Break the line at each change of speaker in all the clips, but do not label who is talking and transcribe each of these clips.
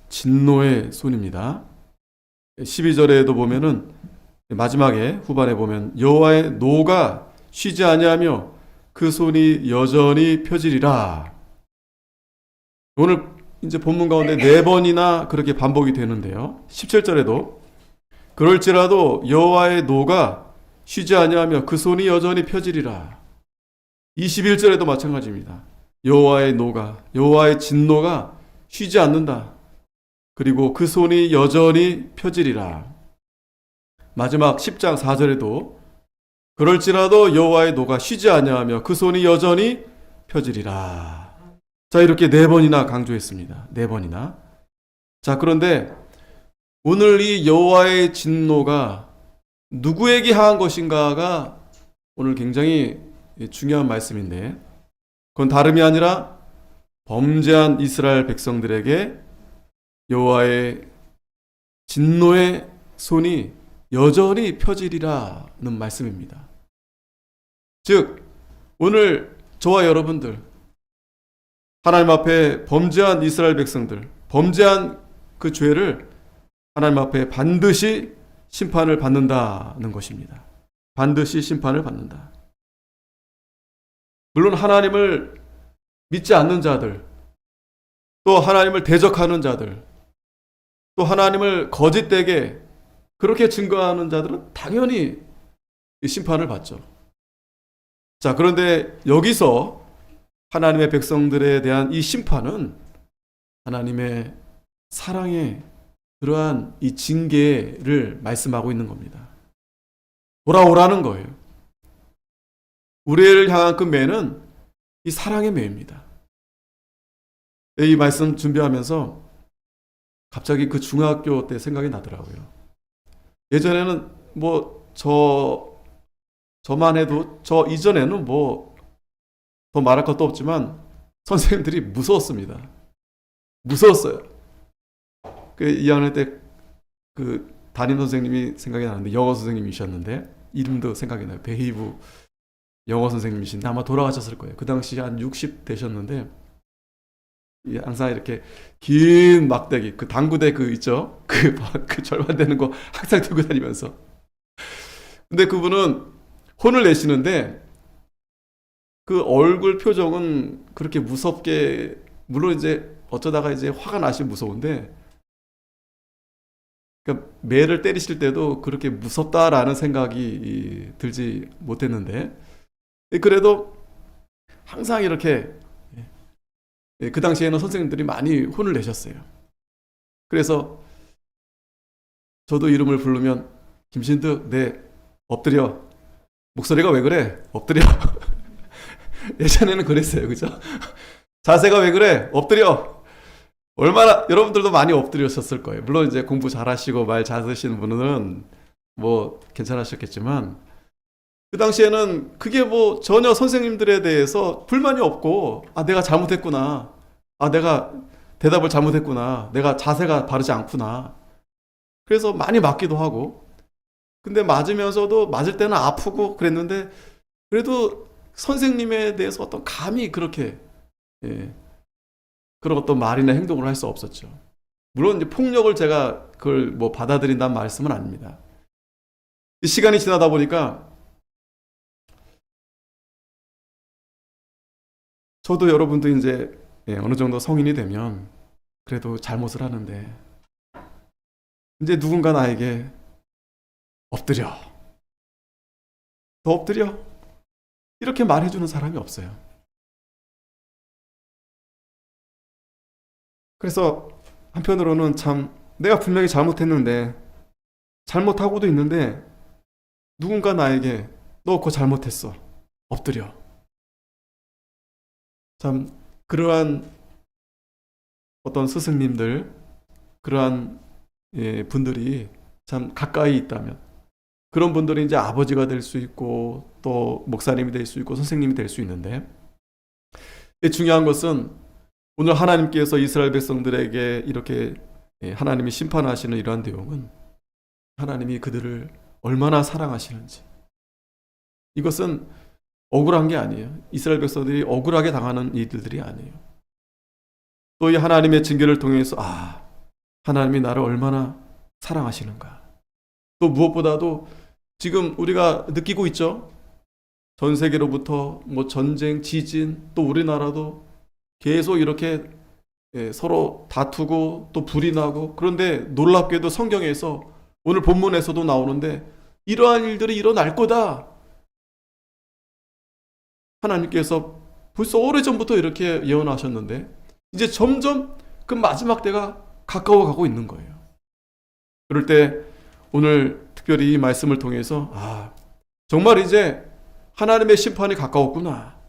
진노의 손입니다. 12절에도 보면은 마지막에 후반에 보면 여호와의 노가 쉬지 아니하며 그 손이 여전히 펴지리라. 오늘 이제 본문 가운데 4번이나 그렇게 반복이 되는데요. 17절에도 그럴지라도 여호와의 노가 쉬지 아니하며 그 손이 여전히 펴지리라. 21절에도 마찬가지입니다. 여호와의 노가, 여호와의 진노가 쉬지 않는다. 그리고 그 손이 여전히 펴지리라. 마지막 10장 4절에도 그럴지라도 여호와의 노가 쉬지 아니하며 그 손이 여전히 펴지리라. 자, 이렇게 4번이나 강조했습니다. 4번이나. 자, 그런데 오늘 이 여호와의 진노가 누구에게 향한 것인가가 오늘 굉장히 중요한 말씀인데, 그건 다름이 아니라 범죄한 이스라엘 백성들에게 여호와의 진노의 손이 여전히 펴지리라는 말씀입니다. 즉, 오늘 저와 여러분들, 하나님 앞에 범죄한 이스라엘 백성들, 범죄한 그 죄를 하나님 앞에 반드시 심판을 받는다는 것입니다. 반드시 심판을 받는다. 물론 하나님을 믿지 않는 자들, 또 하나님을 대적하는 자들, 또 하나님을 거짓되게 그렇게 증거하는 자들은 당연히 심판을 받죠. 자, 그런데 여기서 하나님의 백성들에 대한 이 심판은 하나님의 사랑의 그러한 이 징계를 말씀하고 있는 겁니다. 돌아오라는 거예요. 우리를 향한 그 매는 이 사랑의 매입니다. 이 말씀 준비하면서 갑자기 그 중학교 때 생각이 나더라고요. 예전에는 저만 해도, 저 이전에는 더 말할 것도 없지만 선생님들이 무서웠습니다. 무서웠어요. 그 2학년 때 그 담임 선생님이 생각이 나는데, 영어 선생님이셨는데 이름도 생각이 나요. 베이브 영어 선생님이신데 아마 돌아가셨을 거예요. 그 당시 한 60 되셨는데 항상 이렇게 긴 막대기, 그 당구대 그 있죠? 그 절반 되는 거 항상 들고 다니면서. 근데 그분은 혼을 내시는데 그 얼굴 표정은 그렇게 무섭게, 물론 이제 어쩌다가 이제 화가 나시면 무서운데, 그러니까 매를 때리실 때도 그렇게 무섭다라는 생각이 들지 못했는데, 그래도 항상 이렇게, 그 당시에는 선생님들이 많이 혼을 내셨어요. 그래서 저도 이름을 부르면 김신득, 네, 엎드려. 목소리가 왜 그래? 엎드려. 예전에는 그랬어요. 그죠? 자세가 왜 그래? 엎드려. 얼마나 여러분들도 많이 엎드렸었을 거예요. 물론 이제 공부 잘하시고 말 잘하시는 분은 괜찮으셨겠지만, 그 당시에는 그게 전혀 선생님들에 대해서 불만이 없고, 내가 잘못했구나. 내가 대답을 잘못했구나. 내가 자세가 바르지 않구나. 그래서 많이 맞기도 하고, 근데 맞으면서도 맞을 때는 아프고 그랬는데, 그래도 선생님에 대해서 어떤 감히 그렇게, 그런 어떤 말이나 행동을 할 수 없었죠. 물론 이제 폭력을 제가 그걸 받아들인다는 말씀은 아닙니다. 시간이 지나다 보니까 저도 여러분도 이제 어느 정도 성인이 되면 그래도 잘못을 하는데, 이제 누군가 나에게 엎드려, 더 엎드려, 이렇게 말해주는 사람이 없어요. 그래서 한편으로는 참 내가 분명히 잘못했는데, 잘못하고도 있는데 누군가 나에게 너 그거 잘못했어, 엎드려. 참 그러한 어떤 스승님들, 그러한 분들이 참 가까이 있다면, 그런 분들이 이제 아버지가 될 수 있고 또 목사님이 될 수 있고 선생님이 될 수 있는데, 중요한 것은 오늘 하나님께서 이스라엘 백성들에게 이렇게 하나님이 심판하시는 이러한 내용은 하나님이 그들을 얼마나 사랑하시는지, 이것은 억울한 게 아니에요. 이스라엘 백성들이 억울하게 당하는 일들이 아니에요. 또 이 하나님의 징계를 통해서 하나님이 나를 얼마나 사랑하시는가. 또 무엇보다도 지금 우리가 느끼고 있죠. 전 세계로부터 뭐 전쟁, 지진, 또 우리나라도 계속 이렇게 서로 다투고 또 불이 나고, 그런데 놀랍게도 성경에서 오늘 본문에서도 나오는데 이러한 일들이 일어날 거다. 하나님께서 벌써 오래전부터 이렇게 예언하셨는데 이제 점점 그 마지막 때가 가까워가고 있는 거예요. 그럴 때 오늘 특별히 이 말씀을 통해서 정말 이제 하나님의 심판이 가까웠구나.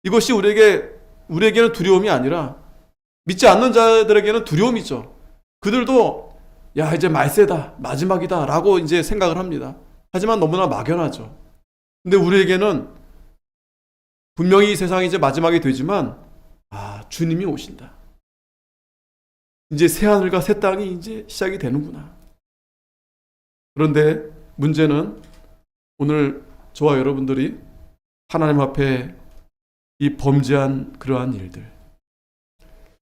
이것이 우리에게는 두려움이 아니라 믿지 않는 자들에게는 두려움이죠. 그들도 이제 말세다, 마지막이다 라고 이제 생각을 합니다. 하지만 너무나 막연하죠. 근데 우리에게는 분명히 이 세상이 이제 마지막이 되지만 주님이 오신다. 이제 새하늘과 새 땅이 이제 시작이 되는구나. 그런데 문제는 오늘 저와 여러분들이 하나님 앞에 이 범죄한 그러한 일들.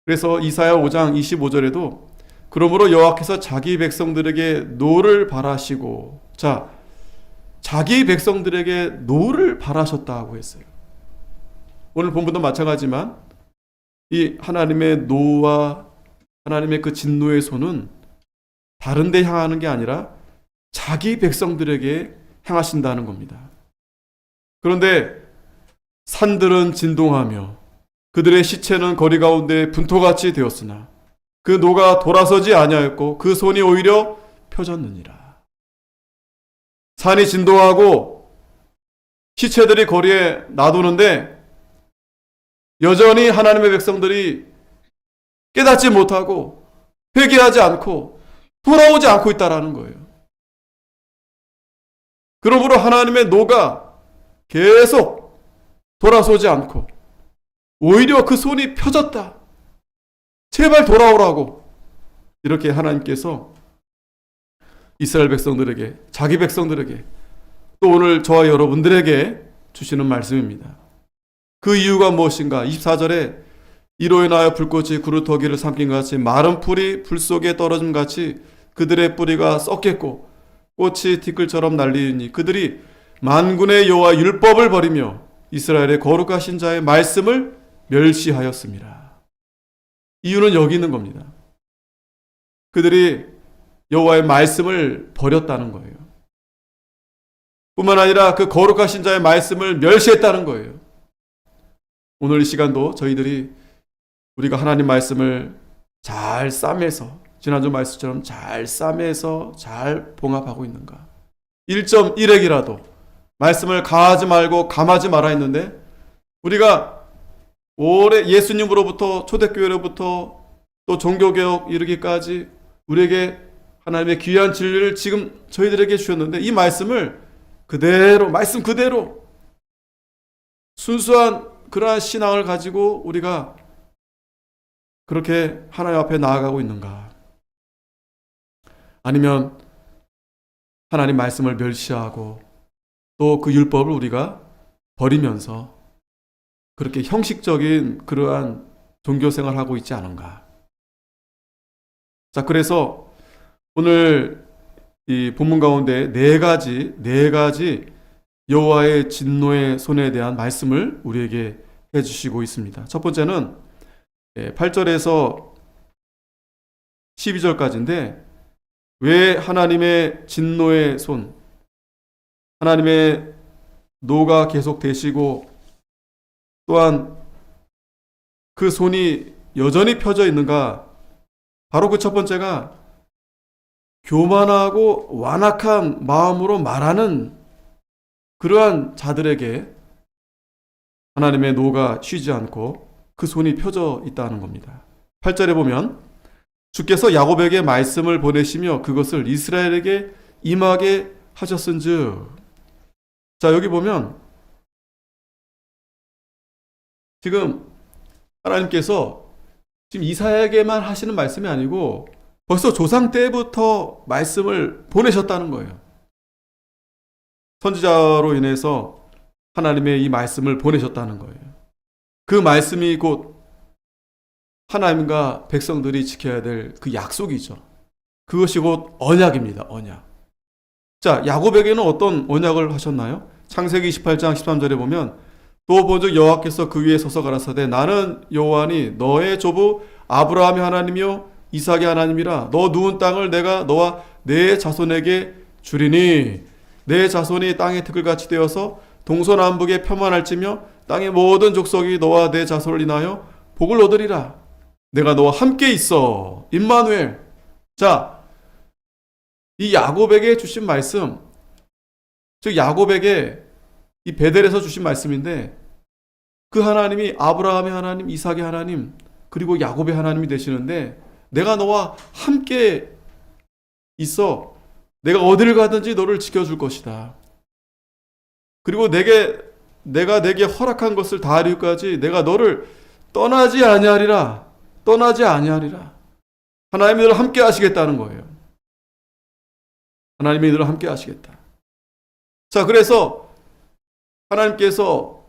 그래서 이사야 5장 25절에도 그러므로 여호와께서 자기 백성들에게 노를 바라시고, 자기 백성들에게 노를 바라셨다고 했어요. 오늘 본문도 마찬가지지만 이 하나님의 노와 하나님의 그 진노의 손은 다른 데 향하는 게 아니라 자기 백성들에게 향하신다는 겁니다. 그런데 산들은 진동하며 그들의 시체는 거리 가운데 분토같이 되었으나 그 노가 돌아서지 아니하였고 그 손이 오히려 펴졌느니라. 산이 진동하고 시체들이 거리에 놔두는데 여전히 하나님의 백성들이 깨닫지 못하고 회개하지 않고 돌아오지 않고 있다라는 거예요. 그러므로 하나님의 노가 계속 돌아서지 않고 오히려 그 손이 펴졌다. 제발 돌아오라고. 이렇게 하나님께서 이스라엘 백성들에게, 자기 백성들에게, 또 오늘 저와 여러분들에게 주시는 말씀입니다. 그 이유가 무엇인가? 24절에 이로 인하여 불꽃이 구루터기를 삼킨 같이 마른 풀이 불 속에 떨어짐 같이 그들의 뿌리가 썩겠고 꽃이 티끌처럼 날리니 그들이 만군의 여호와 율법을 버리며 이스라엘의 거룩하신 자의 말씀을 멸시하였습니다. 이유는 여기 있는 겁니다. 그들이 여호와의 말씀을 버렸다는 거예요. 뿐만 아니라 그 거룩하신 자의 말씀을 멸시했다는 거예요. 오늘 이 시간도 우리가 하나님 말씀을 잘 싸매서, 지난주 말씀처럼 잘 싸매서 잘 봉합하고 있는가? 1.1핵이라도 말씀을 가하지 말고 감하지 말아 했는데 우리가 오래 예수님으로부터, 초대교회로부터 또 종교개혁 이르기까지 우리에게 하나님의 귀한 진리를 지금 저희들에게 주셨는데 이 말씀을 그대로, 말씀 그대로 순수한 그러한 신앙을 가지고 우리가 그렇게 하나님 앞에 나아가고 있는가? 아니면 하나님 말씀을 멸시하고 또 그 율법을 우리가 버리면서 그렇게 형식적인 그러한 종교생활을 하고 있지 않은가? 그래서 오늘 이 본문 가운데 네 가지 여호와의 진노의 손에 대한 말씀을 우리에게 해주시고 있습니다. 첫 번째는 8절에서 12절까지인데 왜 하나님의 진노의 손, 하나님의 노가 계속 되시고 또한 그 손이 여전히 펴져 있는가? 바로 그 첫 번째가 교만하고 완악한 마음으로 말하는 그러한 자들에게 하나님의 노가 쉬지 않고 그 손이 펴져 있다는 겁니다. 8절에 보면 주께서 야곱에게 말씀을 보내시며 그것을 이스라엘에게 임하게 하셨은즉. 여기 보면 지금 하나님께서 지금 이사야에게만 하시는 말씀이 아니고 벌써 조상 때부터 말씀을 보내셨다는 거예요. 선지자로 인해서 하나님의 이 말씀을 보내셨다는 거예요. 그 말씀이 곧 하나님과 백성들이 지켜야 될 그 약속이죠. 그것이 곧 언약입니다. 언약. 자, 야곱에게는 어떤 언약을 하셨나요? 창세기 28장 13절에 보면 또 보즉 여호와께서 그 위에 서서 가라사대 나는 여호와니 너의 조부 아브라함의 하나님이요 이삭의 하나님이라. 너 누운 땅을 내가 너와 내 자손에게 주리니 내 자손이 땅의 티끌같이 되어서 동서남북에 편만할지며 땅의 모든 족속이 너와 내 자손을 인하여 복을 얻으리라. 내가 너와 함께 있어. 임마누엘. 자, 이 야곱에게 주신 말씀, 즉 야곱에게 이 베델에서 주신 말씀인데 그 하나님이 아브라함의 하나님, 이삭의 하나님, 그리고 야곱의 하나님이 되시는데 내가 너와 함께 있어. 내가 어디를 가든지 너를 지켜줄 것이다. 그리고 내가 내게 허락한 것을 다 이루기까지 내가 너를 떠나지 아니하리라. 떠나지 아니하리라. 하나님이 너를 함께 하시겠다는 거예요. 하나님이 너를 함께 하시겠다. 자, 그래서 하나님께서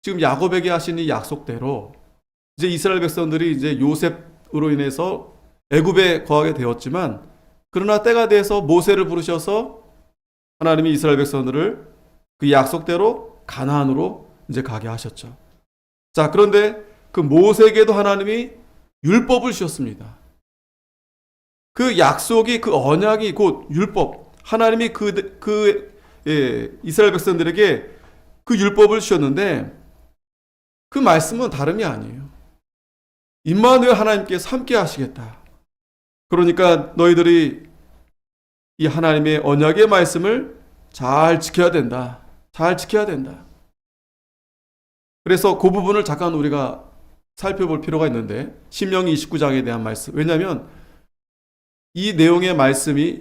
지금 야곱에게 하신 이 약속대로 이제 이스라엘 백성들이 이제 요셉으로 인해서 애굽에 거하게 되었지만 그러나 때가 돼서 모세를 부르셔서 하나님이 이스라엘 백성들을 그 약속대로 가나안으로 이제 가게 하셨죠. 자, 그런데 그 모세에게도 하나님이 율법을 주셨습니다. 그 약속이, 그 언약이 곧 율법. 하나님이 이스라엘 백성들에게 그 율법을 주셨는데 그 말씀은 다름이 아니에요. 임마누엘 하나님께서 함께 하시겠다. 그러니까 너희들이 이 하나님의 언약의 말씀을 잘 지켜야 된다. 잘 지켜야 된다. 그래서 그 부분을 잠깐 우리가 살펴볼 필요가 있는데 신명기 29장에 대한 말씀. 왜냐하면 이 내용의 말씀이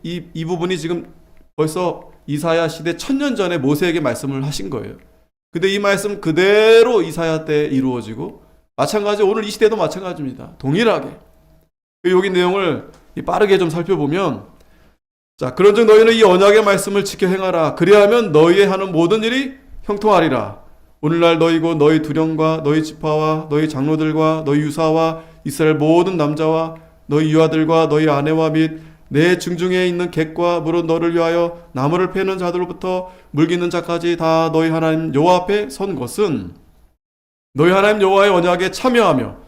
이 부분이 지금 벌써 이사야 시대 1000년 전에 모세에게 말씀을 하신 거예요. 근데 이 말씀 그대로 이사야 때 이루어지고 마찬가지 오늘 이 시대도 마찬가지입니다. 동일하게. 여기 내용을 빠르게 좀 살펴보면 자, 그런즉 너희는 이 언약의 말씀을 지켜 행하라. 그리하면 너희의 하는 모든 일이 형통하리라. 오늘날 너희고 너희 두령과 너희 지파와 너희 장로들과 너희 유사와 이스라엘 모든 남자와 너희 유아들과 너희 아내와 및 내 중중에 있는 객과 물은 너를 위하여 나무를 패는 자들로부터 물기는 자까지 다 너희 하나님 여호와 앞에 선 것은 너희 하나님 여호와의 언약에 참여하며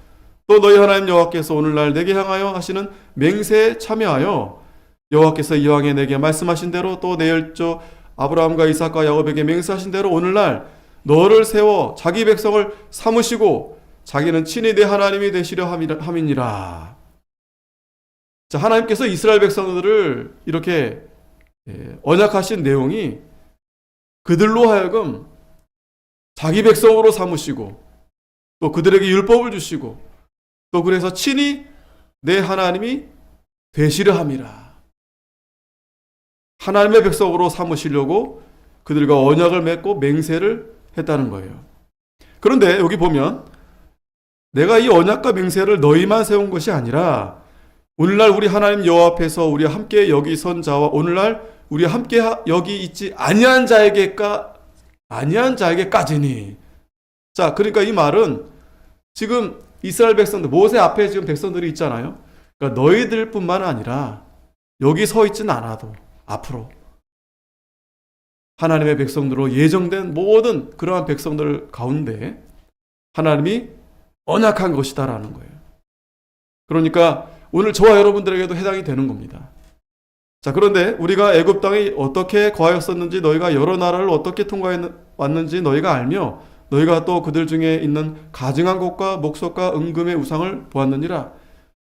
또 너희 하나님 여호와께서 오늘날 내게 향하여 하시는 맹세에 참여하여 여호와께서 이왕에 내게 말씀하신 대로 또 내 열조 아브라함과 이삭과 야곱에게 맹세하신 대로 오늘날 너를 세워 자기 백성을 삼으시고 자기는 친히 내 하나님이 되시려 함이니라. 자, 하나님께서 이스라엘 백성들을 이렇게 언약하신 내용이 그들로 하여금 자기 백성으로 삼으시고 또 그들에게 율법을 주시고 또 그래서 친히 내 하나님이 되시려 함이라. 하나님의 백성으로 삼으시려고 그들과 언약을 맺고 맹세를 했다는 거예요. 그런데 여기 보면 내가 이 언약과 맹세를 너희만 세운 것이 아니라 오늘날 우리 하나님 여호와 앞에서 우리와 함께 여기 선 자와 오늘날 우리와 함께 여기 있지 아니한 자에게까지니. 자, 그러니까 이 말은 지금 이스라엘 백성들, 모세 앞에 지금 백성들이 있잖아요. 그러니까 너희들뿐만 아니라 여기 서 있지는 않아도 앞으로 하나님의 백성들로 예정된 모든 그러한 백성들 가운데 하나님이 언약한 것이다라는 거예요. 그러니까 오늘 저와 여러분들에게도 해당이 되는 겁니다. 자, 그런데 우리가 애굽 땅에 어떻게 거하였었는지 너희가 여러 나라를 어떻게 통과해 왔는지 너희가 알며 너희가 또 그들 중에 있는 가증한 곳과 목석과 은금의 우상을 보았느니라.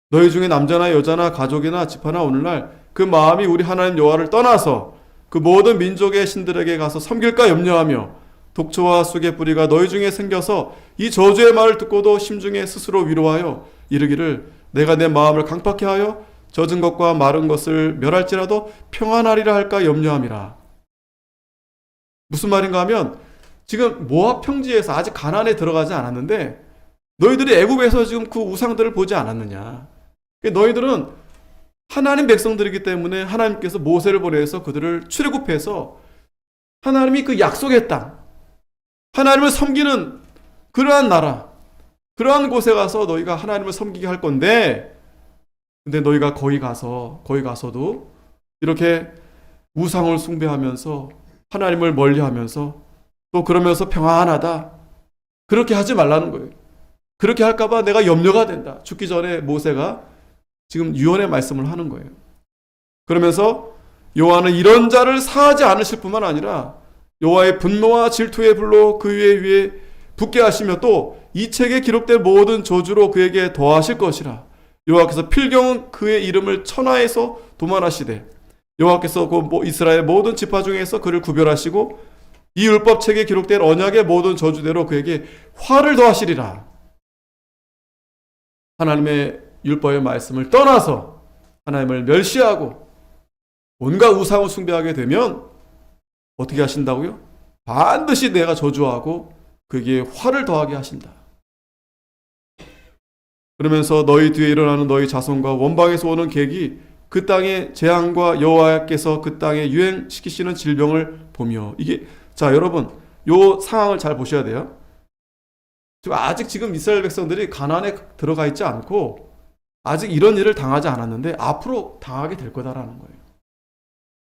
너희 중에 남자나 여자나 가족이나 지파나 오늘날 그 마음이 우리 하나님 여호와를 떠나서 그 모든 민족의 신들에게 가서 섬길까 염려하며 독초와 쑥의 뿌리가 너희 중에 생겨서 이 저주의 말을 듣고도 심중에 스스로 위로하여 이르기를 내가 내 마음을 강팍케 하여 젖은 것과 마른 것을 멸할지라도 평안하리라 할까 염려함이라. 무슨 말인가 하면 지금 모압 평지에서 아직 가나안에 들어가지 않았는데 너희들이 애굽에서 지금 그 우상들을 보지 않았느냐. 너희들은 하나님 백성들이기 때문에 하나님께서 모세를 보내서 그들을 출애굽해서 하나님이 그 약속의 땅, 하나님을 섬기는 그러한 나라, 그러한 곳에 가서 너희가 하나님을 섬기게 할 건데 근데 너희가 거기 가서도 이렇게 우상을 숭배하면서 하나님을 멀리하면서 또 그러면서 평안하다. 그렇게 하지 말라는 거예요. 그렇게 할까봐 내가 염려가 된다. 죽기 전에 모세가 지금 유언의 말씀을 하는 거예요. 그러면서 여호와는 이런 자를 사하지 않으실 뿐만 아니라 여호와의 분노와 질투의 불로 그 위에 붙게 하시며 또 이 책에 기록된 모든 저주로 그에게 더하실 것이라. 여호와께서 필경은 그의 이름을 천하에서 도만하시되 여호와께서 그 이스라엘 모든 지파 중에서 그를 구별하시고 이 율법책에 기록된 언약의 모든 저주대로 그에게 화를 더하시리라. 하나님의 율법의 말씀을 떠나서 하나님을 멸시하고 온갖 우상을 숭배하게 되면 어떻게 하신다고요? 반드시 내가 저주하고 그에게 화를 더하게 하신다. 그러면서 너희 뒤에 일어나는 너희 자손과 원방에서 오는 객이 그 땅의 재앙과 여호와께서 그 땅에 유행시키시는 질병을 보며 이게 자 여러분 요 상황을 잘 보셔야 돼요. 아직 지금 이스라엘 백성들이 가나안에 들어가 있지 않고 아직 이런 일을 당하지 않았는데 앞으로 당하게 될 거다라는 거예요.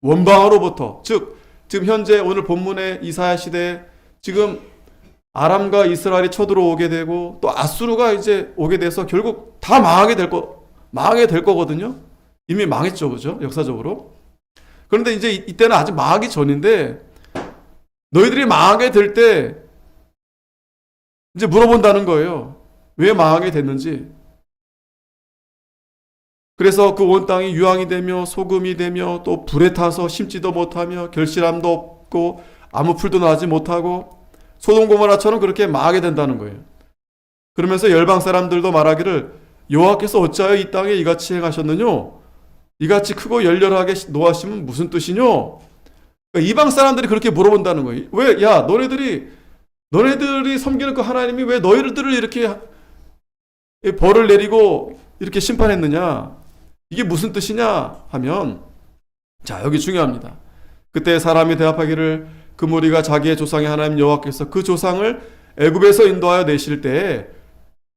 원방으로부터 즉 지금 현재 오늘 본문의 이사야 시대에 지금 아람과 이스라엘이 쳐들어오게 되고 또 아수르가 이제 오게 돼서 결국 다 망하게 될 거거든요. 이미 망했죠, 그죠? 역사적으로. 그런데 이제 이때는 아직 망하기 전인데 너희들이 망하게 될 때 이제 물어본다는 거예요. 왜 망하게 됐는지. 그래서 그 온 땅이 유황이 되며 소금이 되며 또 불에 타서 심지도 못하며 결실함도 없고 아무 풀도 나지 못하고 소돔 고모라처럼 그렇게 망하게 된다는 거예요. 그러면서 열방 사람들도 말하기를 여호와께서 어찌하여 이 땅에 이같이 행하셨느뇨? 이같이 크고 열렬하게 노하심은 무슨 뜻이뇨? 그러니까 이방 사람들이 그렇게 물어본다는 거예요. 왜? 야 너네들이 섬기는 그 하나님이 왜 너희들을 이렇게 벌을 내리고 이렇게 심판했느냐? 이게 무슨 뜻이냐 하면 자 여기 중요합니다. 그때 사람이 대답하기를 그 무리가 자기의 조상의 하나님 여호와께서 그 조상을 애굽에서 인도하여 내실 때에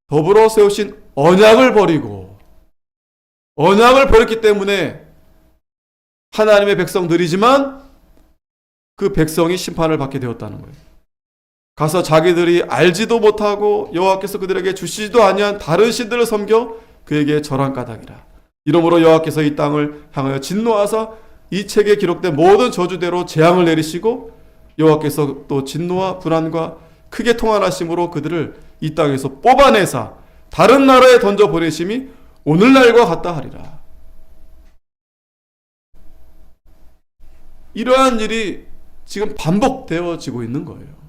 더불어 세우신 언약을 버렸기 때문에 하나님의 백성들이지만 그 백성이 심판을 받게 되었다는 거예요. 가서 자기들이 알지도 못하고 여호와께서 그들에게 주시지도 아니한 다른 신들을 섬겨 그에게 절한 까닭이라. 이러므로 여호와께서 이 땅을 향하여 진노하사 이 책에 기록된 모든 저주대로 재앙을 내리시고 여호와께서 또 진노와 불안과 크게 통한하심으로 그들을 이 땅에서 뽑아내사 다른 나라에 던져 보내심이 오늘날과 같다 하리라. 이러한 일이 지금 반복되어지고 있는 거예요.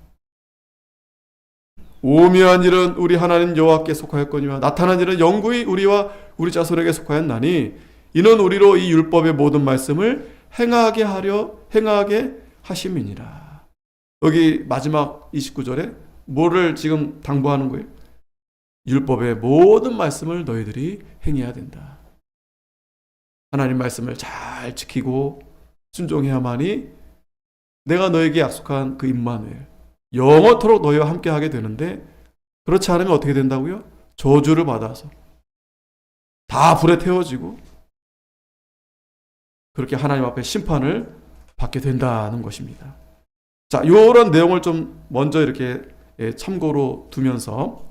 오묘한 일은 우리 하나님 여호와께 속하였거니와 나타난 일은 영구히 우리와 우리 자손에게 속하였나니 이는 우리로 이 율법의 모든 말씀을 행하게 하심이니라. 여기 마지막 29절에 뭐를 지금 당부하는 거예요? 율법의 모든 말씀을 너희들이 행해야 된다. 하나님 말씀을 잘 지키고 순종해야만이 내가 너에게 약속한 그 임마누엘 영원토록 너희와 함께하게 되는데 그렇지 않으면 어떻게 된다고요? 저주를 받아서 다 불에 태워지고 그렇게 하나님 앞에 심판을 받게 된다는 것입니다. 자, 이런 내용을 좀 먼저 이렇게 참고로 두면서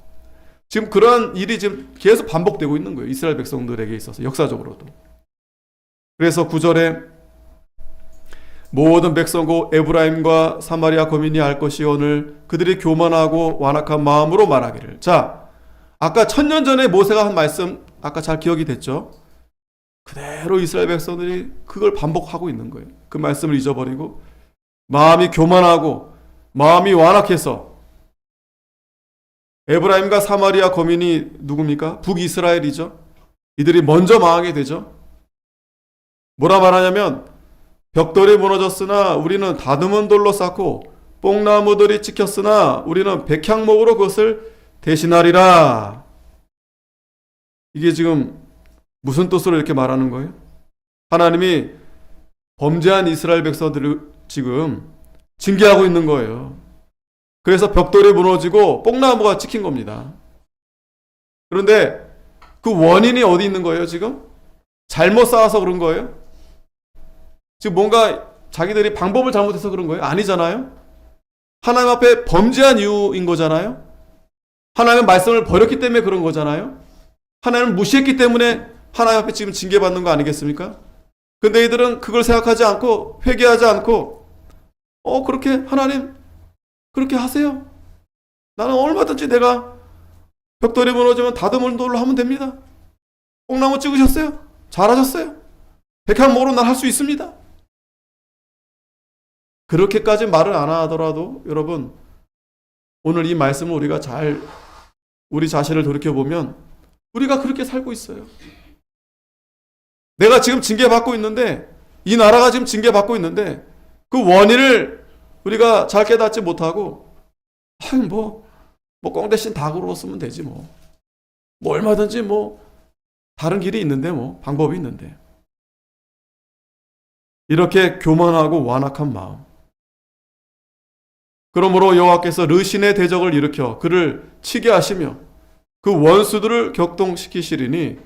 지금 그러한 일이 지금 계속 반복되고 있는 거예요. 이스라엘 백성들에게 있어서 역사적으로도. 그래서 9절에 모든 백성고 에브라임과 사마리아 거민이 알 것이오늘 그들이 교만하고 완악한 마음으로 말하기를. 자, 아까 1000년 전에 모세가 한 말씀 아까 잘 기억이 됐죠? 그대로 이스라엘 백성들이 그걸 반복하고 있는 거예요. 그 말씀을 잊어버리고 마음이 교만하고 마음이 완악해서 에브라임과 사마리아 거민이 누굽니까? 북이스라엘이죠. 이들이 먼저 망하게 되죠. 뭐라 말하냐면 벽돌이 무너졌으나 우리는 다듬은 돌로 쌓고 뽕나무들이 찍혔으나 우리는 백향목으로 그것을 대신하리라. 이게 지금 무슨 뜻으로 이렇게 말하는 거예요? 하나님이 범죄한 이스라엘 백성들을 지금 징계하고 있는 거예요. 그래서 벽돌이 무너지고 뽕나무가 찍힌 겁니다. 그런데 그 원인이 어디 있는 거예요, 지금? 잘못 쌓아서 그런 거예요? 지금 뭔가 자기들이 방법을 잘못해서 그런 거예요? 아니잖아요. 하나님 앞에 범죄한 이유인 거잖아요. 하나님의 말씀을 버렸기 때문에 그런 거잖아요. 하나님을 무시했기 때문에 하나님 앞에 지금 징계받는 거 아니겠습니까? 근데 이들은 그걸 생각하지 않고 회개하지 않고 그렇게 하나님 그렇게 하세요. 나는 얼마든지 내가 벽돌이 무너지면 다듬은 돌로 하면 됩니다. 뽕나무 찍으셨어요? 잘하셨어요. 백향목으로 난 할 수 있습니다. 그렇게까지 말을 안 하더라도 여러분 오늘 이 말씀을 우리가 잘 우리 자신을 돌이켜보면 우리가 그렇게 살고 있어요. 내가 지금 징계받고 있는데 이 나라가 지금 징계받고 있는데 그 원인을 우리가 잘 깨닫지 못하고 뭐 꽁 대신 닭으로 쓰면 되지 뭐 얼마든지 다른 길이 있는데 방법이 있는데 이렇게 교만하고 완악한 마음. 그러므로 여호와께서 르신의 대적을 일으켜 그를 치게 하시며 그 원수들을 격동시키시리니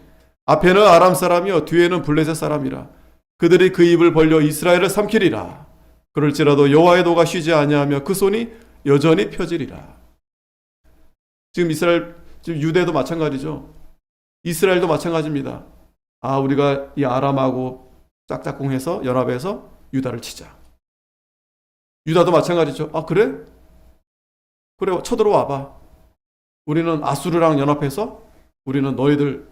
앞에는 아람 사람이요 뒤에는 블레셋 사람이라 그들이 그 입을 벌려 이스라엘을 삼키리라. 그럴지라도 여호와의 노가 쉬지 아니하며 그 손이 여전히 펴지리라. 지금 지금 유대도 마찬가지죠. 이스라엘도 마찬가지입니다. 우리가 이 아람하고 짝짝꿍해서 연합해서 유다를 치자. 유다도 마찬가지죠. 그래? 그래, 쳐들어와봐. 우리는 아수르랑 연합해서 우리는 너희들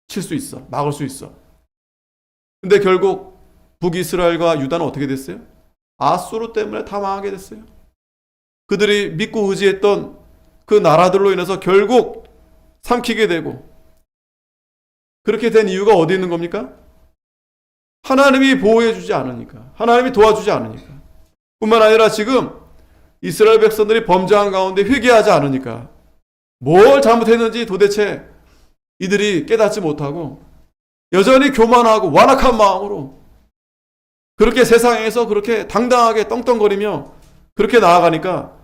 칠 수 있어. 막을 수 있어. 근데 결국 북이스라엘과 유다는 어떻게 됐어요? 아수르 때문에 다 망하게 됐어요. 그들이 믿고 의지했던 그 나라들로 인해서 결국 삼키게 되고 그렇게 된 이유가 어디 있는 겁니까? 하나님이 보호해 주지 않으니까. 하나님이 도와주지 않으니까. 뿐만 아니라 지금 이스라엘 백성들이 범죄한 가운데 회개하지 않으니까 뭘 잘못했는지 도대체 이들이 깨닫지 못하고 여전히 교만하고 완악한 마음으로 그렇게 세상에서 그렇게 당당하게 떵떵거리며 그렇게 나아가니까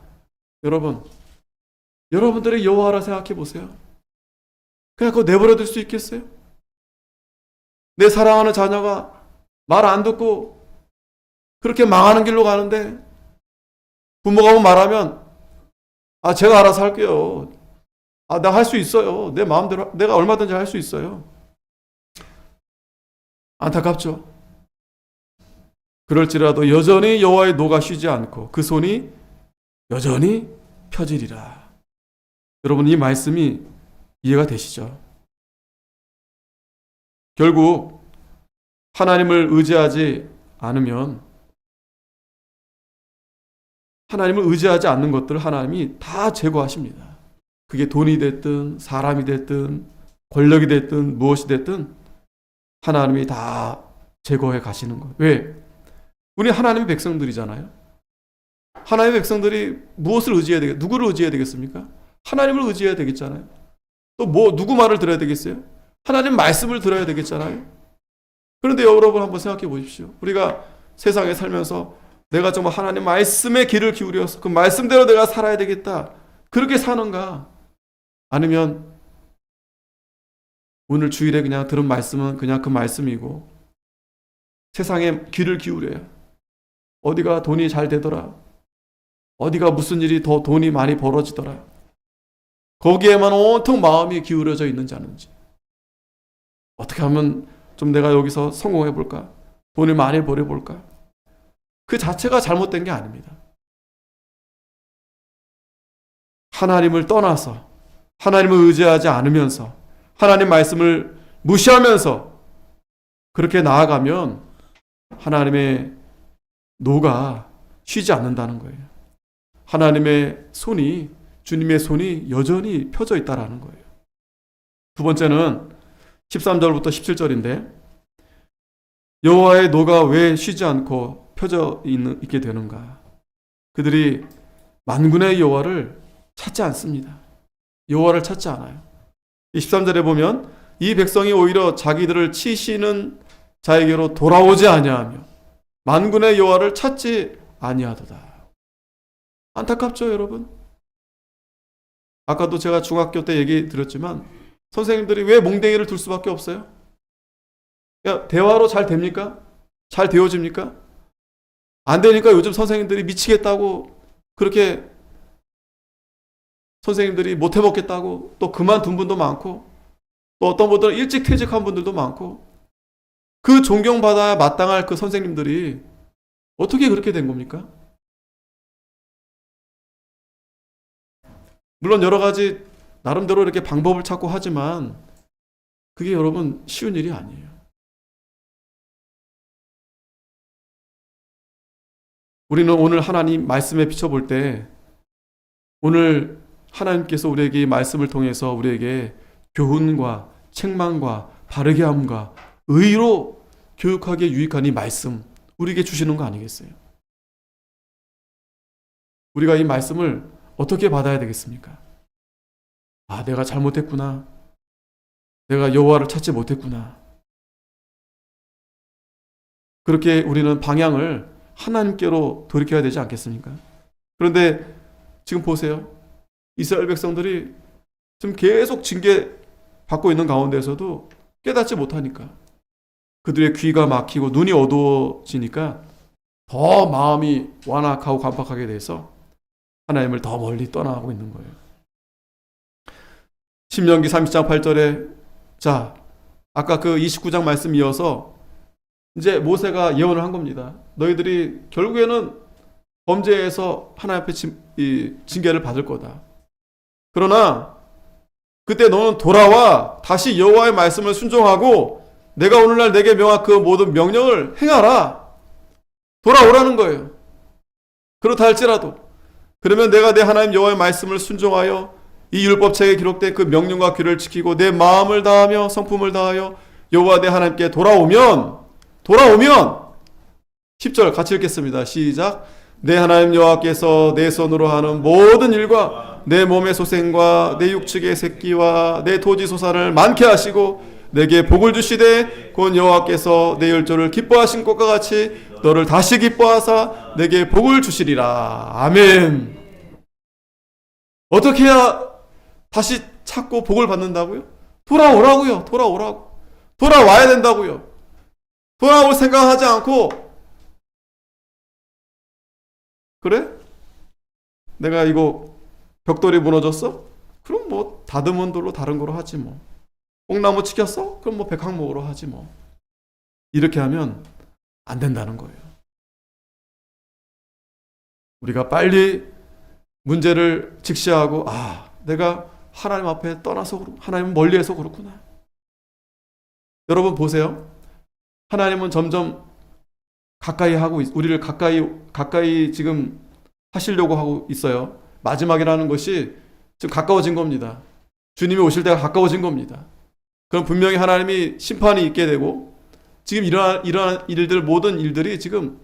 여러분들의 여호와라 생각해 보세요. 그냥 그거 내버려 둘 수 있겠어요? 내 사랑하는 자녀가 말 안 듣고 그렇게 망하는 길로 가는데 부모가 말하면 제가 알아서 할게요. 나 할 수 있어요. 내 마음대로 내가 얼마든지 할 수 있어요. 안타깝죠. 그럴지라도 여전히 여호와의 노가 쉬지 않고 그 손이 여전히 펴지리라. 여러분 이 말씀이 이해가 되시죠? 결국 하나님을 의지하지 않으면 하나님을 의지하지 않는 것들을 하나님이 다 제거하십니다. 그게 돈이 됐든 사람이 됐든 권력이 됐든 무엇이 됐든 하나님이 다 제거해 가시는 것. 왜? 우리 하나님의 백성들이잖아요. 하나님의 백성들이 무엇을 의지해야 되겠, 누구를 의지해야 되겠습니까? 하나님을 의지해야 되겠잖아요. 또 누구 말을 들어야 되겠어요? 하나님 말씀을 들어야 되겠잖아요. 그런데 여러분 한번 생각해 보십시오. 우리가 세상에 살면서 내가 정말 하나님 말씀에 귀를 기울여서 그 말씀대로 내가 살아야 되겠다. 그렇게 사는가? 아니면 오늘 주일에 그냥 들은 말씀은 그냥 그 말씀이고 세상에 귀를 기울여야 어디가 돈이 잘 되더라. 어디가 무슨 일이 더 돈이 많이 벌어지더라. 거기에만 온통 마음이 기울여져 있는지 아닌지. 어떻게 하면 좀 내가 여기서 성공해 볼까? 돈을 많이 벌어 볼까? 그 자체가 잘못된 게 아닙니다. 하나님을 떠나서 하나님을 의지하지 않으면서 하나님 말씀을 무시하면서 그렇게 나아가면 하나님의 노가 쉬지 않는다는 거예요. 하나님의 손이, 주님의 손이 여전히 펴져 있다라는 거예요. 두 번째는 13절부터 17절인데 여호와의 노가 왜 쉬지 않고 펴져 있게 되는가? 그들이 만군의 여호와를 찾지 않습니다. 여호와를 찾지 않아요. 13절에 보면 이 백성이 오히려 자기들을 치시는 자에게로 돌아오지 아니하며 만군의 여호와를 찾지 아니하도다. 안타깝죠, 여러분? 아까도 제가 중학교 때 얘기 드렸지만 선생님들이 왜 몽댕이를 둘 수밖에 없어요? 그러니까 대화로 잘 됩니까? 잘 되어집니까? 안 되니까 요즘 선생님들이 미치겠다고 그렇게 선생님들이 못 해먹겠다고 또 그만둔 분도 많고 또 어떤 분들은 일찍 퇴직한 분들도 많고 그 존경받아야 마땅할 그 선생님들이 어떻게 그렇게 된 겁니까? 물론 여러 가지 나름대로 이렇게 방법을 찾고 하지만 그게 여러분 쉬운 일이 아니에요. 우리는 오늘 하나님 말씀에 비춰볼 때 오늘 하나님께서 우리에게 이 말씀을 통해서 우리에게 교훈과 책망과 바르게 함과 의로 교육하기에 유익한 이 말씀 우리에게 주시는 거 아니겠어요? 우리가 이 말씀을 어떻게 받아야 되겠습니까? 아, 내가 잘못했구나. 내가 여호와를 찾지 못했구나. 그렇게 우리는 방향을 하나님께로 돌이켜야 되지 않겠습니까? 그런데 지금 보세요. 이스라엘 백성들이 지금 계속 징계 받고 있는 가운데서도 깨닫지 못하니까 그들의 귀가 막히고 눈이 어두워지니까 더 마음이 완악하고 간박하게 돼서 하나님을 더 멀리 떠나가고 있는 거예요. 신명기 30장 8절에 자, 아까 그 29장 말씀 이어서 이제 모세가 예언을 한 겁니다. 너희들이 결국에는 범죄에서 하나님 앞에 징계를 받을 거다. 그러나 그때 너는 돌아와 다시 여호와의 말씀을 순종하고 내가 오늘날 내게 명한 그 모든 명령을 행하라. 돌아오라는 거예요. 그렇다 할지라도 그러면 내가 내 하나님 여호와의 말씀을 순종하여 이 율법책에 기록된 그 명령과 규례를 지키고 내 마음을 다하며 성품을 다하여 여호와 내 하나님께 돌아오면 10절 같이 읽겠습니다. 시작. 내 하나님 여호와께서 내 손으로 하는 모든 일과 내 몸의 소생과 내 육축의 새끼와 내 토지 소산을 많게 하시고 내게 복을 주시되 곧 여호와께서 내 열조를 기뻐하신 것과 같이 너를 다시 기뻐하사 내게 복을 주시리라. 아멘. 어떻게 해야 다시 찾고 복을 받는다고요? 돌아오라고요. 돌아와야 된다고요. 돌아올 생각하지 않고 그래? 내가 이거 벽돌이 무너졌어? 그럼 뭐 다듬은 돌로 다른 거로 하지 뭐. 뽕나무 치켰어? 그럼 뭐 백항목으로 하지 뭐. 이렇게 하면 안 된다는 거예요. 우리가 빨리 문제를 직시하고 내가 하나님 앞에 떠나서 하나님 멀리해서 그렇구나. 여러분 보세요. 하나님은 점점 가까이 하고 우리를 가까이 지금 하시려고 하고 있어요. 마지막이라는 것이 지금 가까워진 겁니다. 주님이 오실 때가 가까워진 겁니다. 그럼 분명히 하나님이 심판이 있게 되고 지금 일어난 일들 모든 일들이 지금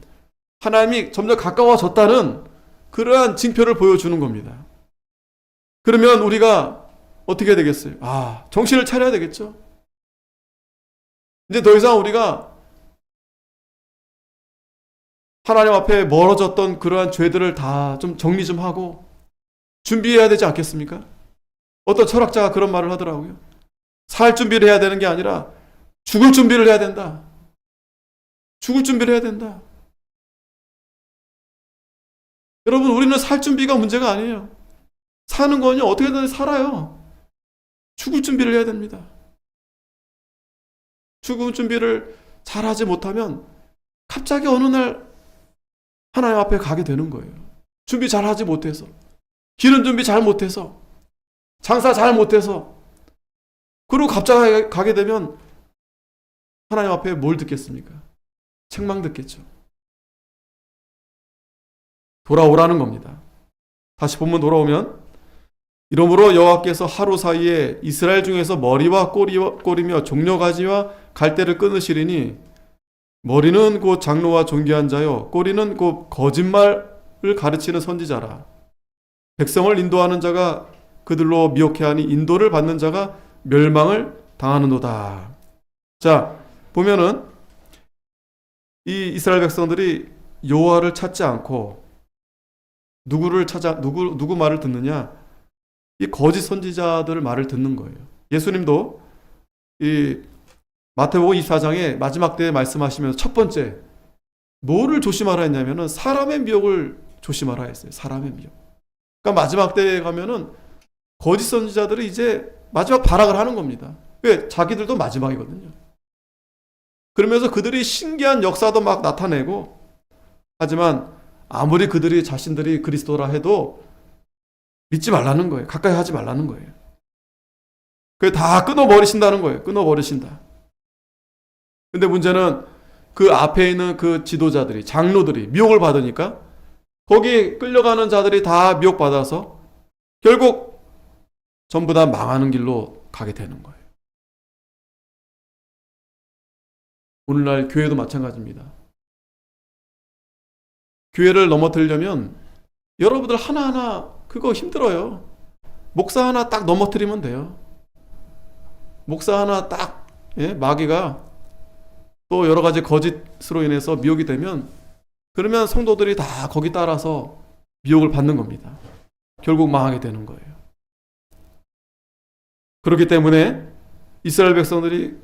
하나님이 점점 가까워졌다는 그러한 징표를 보여주는 겁니다. 그러면 우리가 어떻게 되겠어요? 정신을 차려야 되겠죠. 이제 더 이상 우리가 하나님 앞에 멀어졌던 그러한 죄들을 다 좀 정리 좀 하고 준비해야 되지 않겠습니까? 어떤 철학자가 그런 말을 하더라고요. 살 준비를 해야 되는 게 아니라 죽을 준비를 해야 된다. 죽을 준비를 해야 된다. 여러분, 우리는 살 준비가 문제가 아니에요. 사는 건요, 어떻게든 살아요. 죽을 준비를 해야 됩니다. 죽을 준비를 잘 하지 못하면 갑자기 어느 날 하나님 앞에 가게 되는 거예요. 준비 잘 하지 못해서, 기름 준비 잘 못해서, 장사 잘 못해서, 그리고 갑자기 가게 되면 하나님 앞에 뭘 듣겠습니까? 책망 듣겠죠. 돌아오라는 겁니다. 다시 본문 돌아오면 이러므로 여호와께서 하루 사이에 이스라엘 중에서 머리와 꼬리며 종려가지와 갈대를 끊으시리니 머리는 곧 장로와 존귀한 자요 꼬리는 곧 거짓말을 가르치는 선지자라. 백성을 인도하는 자가 그들로 미혹해하니 인도를 받는 자가 멸망을 당하는도다. 자, 보면은 이 이스라엘 백성들이 여호와를 찾지 않고 누구 말을 듣느냐? 이 거짓 선지자들 말을 듣는 거예요. 예수님도 이 마태복음 24장에 마지막 때에 말씀하시면서 첫 번째 뭐를 조심하라 했냐면은 사람의 미혹을 조심하라 했어요. 사람의 미혹. 그러니까 마지막 때에 가면은 거짓 선지자들이 이제 마지막 발악을 하는 겁니다. 왜? 자기들도 마지막이거든요. 그러면서 그들이 신기한 역사도 막 나타내고, 하지만 아무리 그들이 자신들이 그리스도라 해도 믿지 말라는 거예요. 가까이 하지 말라는 거예요. 그게 다 끊어버리신다는 거예요. 끊어버리신다. 근데 문제는 그 앞에 있는 그 지도자들이, 장로들이 미혹을 받으니까 거기 끌려가는 자들이 다 미혹받아서 결국 전부 다 망하는 길로 가게 되는 거예요. 오늘날 교회도 마찬가지입니다. 교회를 넘어뜨리려면 여러분들 하나하나 그거 힘들어요. 목사 하나 딱 넘어뜨리면 돼요. 목사 하나 딱, 예? 마귀가 또 여러 가지 거짓으로 인해서 미혹이 되면, 그러면 성도들이 다 거기 따라서 미혹을 받는 겁니다. 결국 망하게 되는 거예요. 그렇기 때문에 이스라엘 백성들이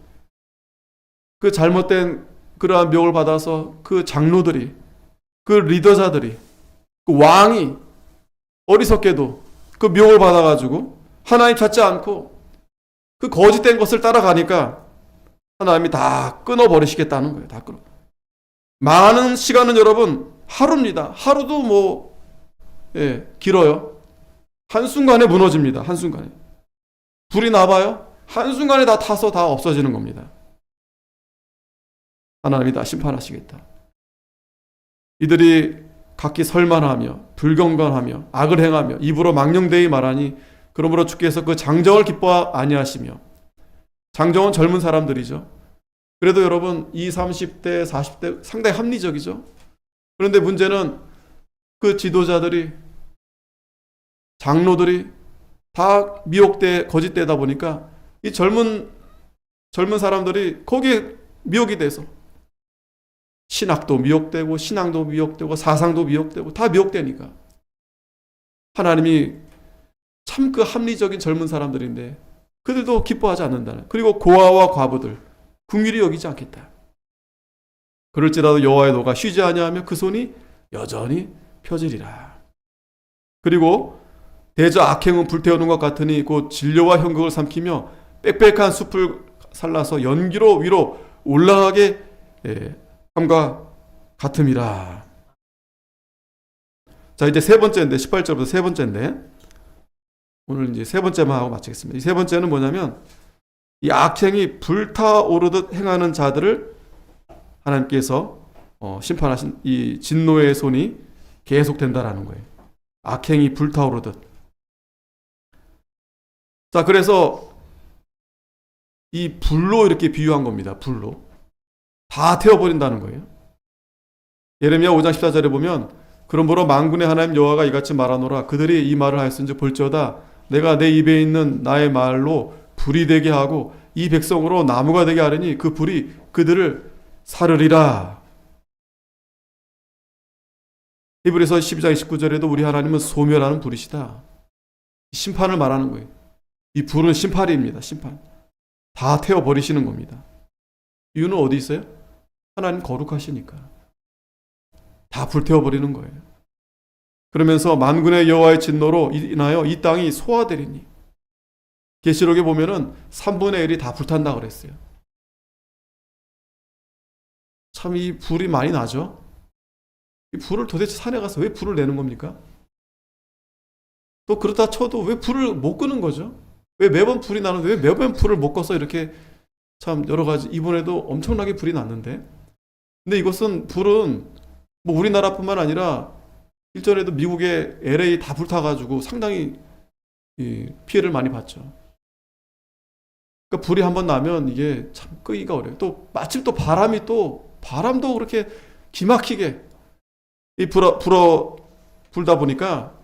그 잘못된 그러한 미혹을 받아서 그 장로들이, 그 리더자들이, 그 왕이 어리석게도 그 미혹을 받아가지고 하나님 찾지 않고 그 거짓된 것을 따라가니까 하나님이 다 끊어버리시겠다는 거예요. 다 끊어. 많은 시간은 여러분 하루입니다. 하루도 뭐 길어요. 한순간에 무너집니다. 한순간에. 불이 나봐요. 한순간에 다 타서 다 없어지는 겁니다. 하나님이 다 심판하시겠다. 이들이 각기 설만하며 불경건하며 악을 행하며 입으로 망령되이 말하니 그러므로 주께서 그 장정을 기뻐 아니하시며. 장정은 젊은 사람들이죠. 그래도 여러분 20, 30대, 40대 상당히 합리적이죠. 그런데 문제는 그 지도자들이, 장로들이 다 미혹돼 거짓되다 보니까 이 젊은 사람들이 거기에 미혹이 돼서 신학도 미혹되고 신앙도 미혹되고 사상도 미혹되고 다 미혹되니까 하나님이 참 그 합리적인 젊은 사람들인데 그들도 기뻐하지 않는다는. 그리고 고아와 과부들 긍휼히 여기지 않겠다. 그럴지라도 여호와의 노가 쉬지 아니하며 그 손이 여전히 펴지리라. 그리고 대저 악행은 불태우는 것 같으니 곧 진료와 형극을 삼키며 빽빽한 숲을 살라서 연기로 위로 올라가게 함과 같음이라. 자, 이제 세 번째인데, 18절부터 세 번째인데, 오늘 이제 세 번째만 하고 마치겠습니다. 이 세 번째는 뭐냐면, 이 악행이 불타오르듯 행하는 자들을 하나님께서 심판하신 이 진노의 손이 계속된다라는 거예요. 악행이 불타오르듯. 자, 그래서 이 불로 이렇게 비유한 겁니다. 불로. 다 태워버린다는 거예요. 예레미야 5장 14절에 보면 그러므로 만군의 하나님 여호와가 이같이 말하노라. 그들이 이 말을 하였은지 볼지어다. 내가 내 입에 있는 나의 말로 불이 되게 하고 이 백성으로 나무가 되게 하려니 그 불이 그들을 사르리라. 히브리서 12장 19절에도 우리 하나님은 소멸하는 불이시다. 심판을 말하는 거예요. 이 불은 심판입니다. 심판. 다 태워버리시는 겁니다. 이유는 어디 있어요? 하나님 거룩하시니까. 다 불태워버리는 거예요. 그러면서 만군의 여호와의 진노로 인하여 이 땅이 소화되리니. 계시록에 보면은 3분의 1이 다 불탄다 그랬어요. 참 이 불이 많이 나죠? 이 불을 도대체 산에 가서 왜 불을 내는 겁니까? 또 그렇다 쳐도 왜 불을 못 끄는 거죠? 왜 매번 불이 나는데 왜 매번 불을 못 꺼서 이렇게 참 여러 가지, 이번에도 엄청나게 불이 났는데. 근데 이것은 불은 뭐 우리나라뿐만 아니라 일전에도 미국의 LA 다 불타가지고 상당히 피해를 많이 봤죠. 그러니까 불이 한번 나면 이게 참 끄기가 어려워요. 또 마침 또 바람도 그렇게 기막히게 불다 보니까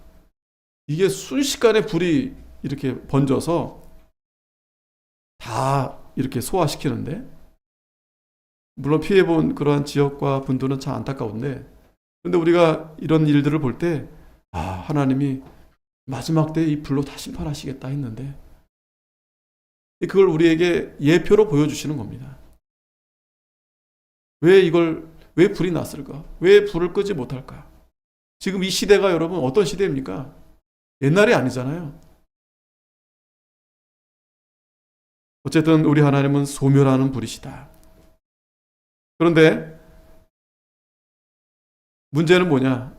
이게 순식간에 불이 이렇게 번져서 다 이렇게 소화시키는데, 물론 피해본 그러한 지역과 분들은 참 안타까운데, 근데 우리가 이런 일들을 볼 때 하나님이 마지막 때 이 불로 다 심판하시겠다 했는데 그걸 우리에게 예표로 보여주시는 겁니다. 왜 불이 났을까? 왜 불을 끄지 못할까? 지금 이 시대가 여러분 어떤 시대입니까? 옛날이 아니잖아요. 어쨌든 우리 하나님은 소멸하는 불이시다. 그런데 문제는 뭐냐?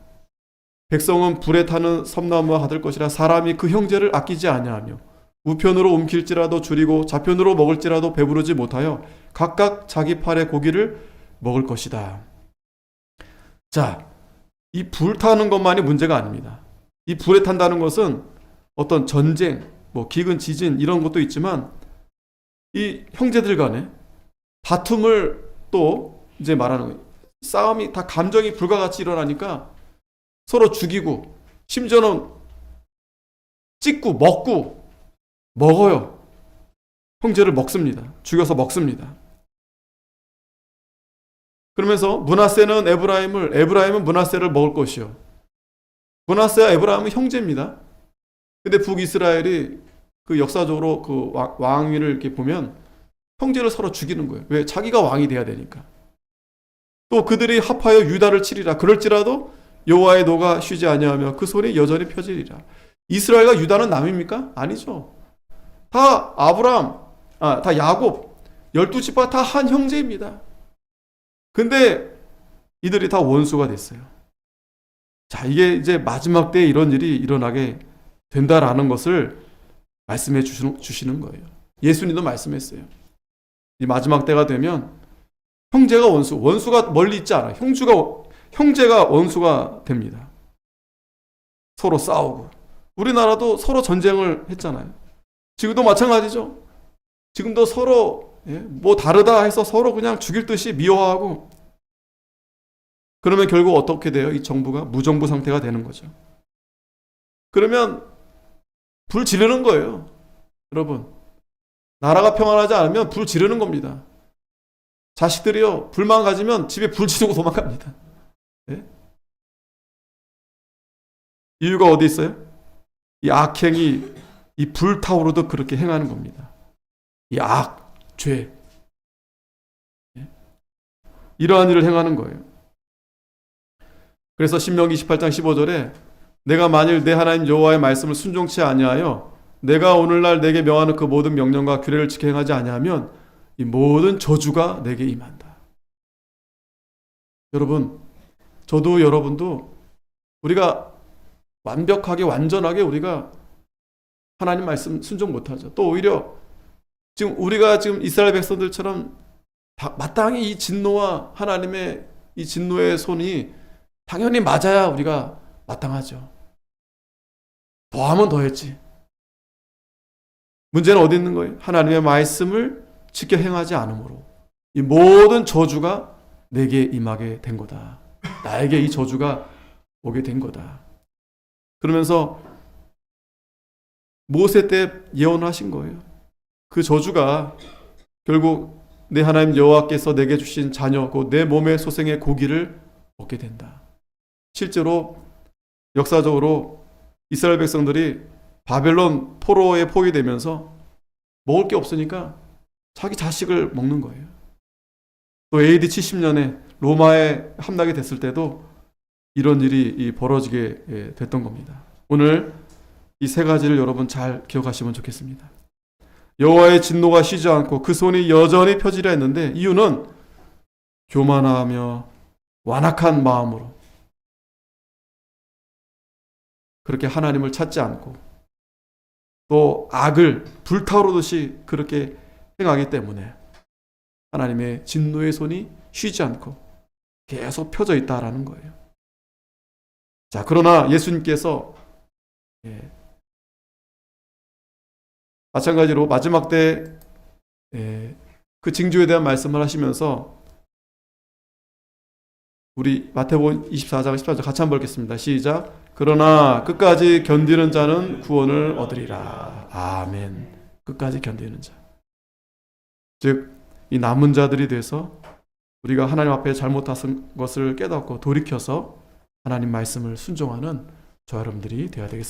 백성은 불에 타는 섬나무와 같을 것이라 사람이 그 형제를 아끼지 아니하며 우편으로 옮길지라도 줄이고 좌편으로 먹을지라도 배부르지 못하여 각각 자기 팔의 고기를 먹을 것이다. 자, 이 불 타는 것만이 문제가 아닙니다. 이 불에 탄다는 것은 어떤 전쟁, 기근, 지진 이런 것도 있지만 이 형제들 간에 다툼을 또 이제 말하는 거예요. 싸움이 다 감정이 불과 같이 일어나니까 서로 죽이고 심지어는 찢고 먹어요. 형제를 먹습니다. 죽여서 먹습니다. 그러면서 므낫세는 에브라임은 므낫세를 먹을 것이요. 므낫세와 에브라임은 형제입니다. 근데 북이스라엘이 그 역사적으로 그 왕위를 이렇게 보면 형제를 서로 죽이는 거예요. 왜? 자기가 왕이 돼야 되니까. 또 그들이 합하여 유다를 치리라. 그럴지라도 여호와의 노가 쉬지 아니하며 그 손이 여전히 펴지리라. 이스라엘과 유다는 남입니까? 아니죠. 다 다 야곱 12지파 다 한 형제입니다. 근데 이들이 다 원수가 됐어요. 자, 이게 이제 마지막 때에 이런 일이 일어나게 된다라는 것을 말씀해 주시는 거예요. 예수님도 말씀했어요. 이 마지막 때가 되면 형제가 원수가 멀리 있지 않아요. 형제가 원수가 됩니다. 서로 싸우고. 우리나라도 서로 전쟁을 했잖아요. 지금도 마찬가지죠. 지금도 서로 다르다 해서 서로 그냥 죽일 듯이 미워하고, 그러면 결국 어떻게 돼요? 이 정부가 무정부 상태가 되는 거죠. 그러면 불 지르는 거예요. 여러분, 나라가 평안하지 않으면 불 지르는 겁니다. 자식들이요, 불만 가지면 집에 불 지르고 도망갑니다. 네? 이유가 어디 있어요? 이 악행이 이 불타오르도 그렇게 행하는 겁니다. 이 죄. 네? 이러한 일을 행하는 거예요. 그래서 신명기 28장 15절에 내가 만일 내 하나님 여호와의 말씀을 순종치 아니하여 내가 오늘날 내게 명하는 그 모든 명령과 규례를 지켜 행하지 아니하면 이 모든 저주가 내게 임한다. 여러분, 저도 여러분도 우리가 완전하게 우리가 하나님 말씀 순종 못하죠. 또 오히려 우리가 이스라엘 백성들처럼 마땅히 이 진노와 하나님의 이 진노의 손이 당연히 맞아야 우리가 마땅하죠. 더하면 더했지. 문제는 어디 있는 거예요? 하나님의 말씀을 지켜 행하지 않으므로 이 모든 저주가 내게 임하게 된 거다. 나에게 이 저주가 오게 된 거다. 그러면서 모세 때 예언하신 거예요. 그 저주가 결국 내 하나님 여호와께서 내게 주신 자녀, 곧 내 몸의 소생의 고기를 먹게 된다. 실제로 역사적으로 이스라엘 백성들이 바벨론 포로에 포위되면서 먹을 게 없으니까 자기 자식을 먹는 거예요. 또 AD 70년에 로마에 함락이 됐을 때도 이런 일이 벌어지게 됐던 겁니다. 오늘 이 세 가지를 여러분 잘 기억하시면 좋겠습니다. 여호와의 진노가 쉬지 않고 그 손이 여전히 펴지려 했는데 이유는 교만하며 완악한 마음으로 그렇게 하나님을 찾지 않고 또 악을 불타오르듯이 그렇게 행하기 때문에 하나님의 진노의 손이 쉬지 않고 계속 펴져 있다라는 거예요. 자, 그러나 예수님께서 마찬가지로 마지막 때 그 징조에 대한 말씀을 하시면서 우리 마태복음 24장 14절 같이 한번 읽겠습니다. 시작. 그러나 끝까지 견디는 자는 구원을 얻으리라. 아멘. 끝까지 견디는 자. 즉 이 남은 자들이 돼서 우리가 하나님 앞에 잘못한 것을 깨닫고 돌이켜서 하나님 말씀을 순종하는 저 여러분들이 되어야 되겠습니다.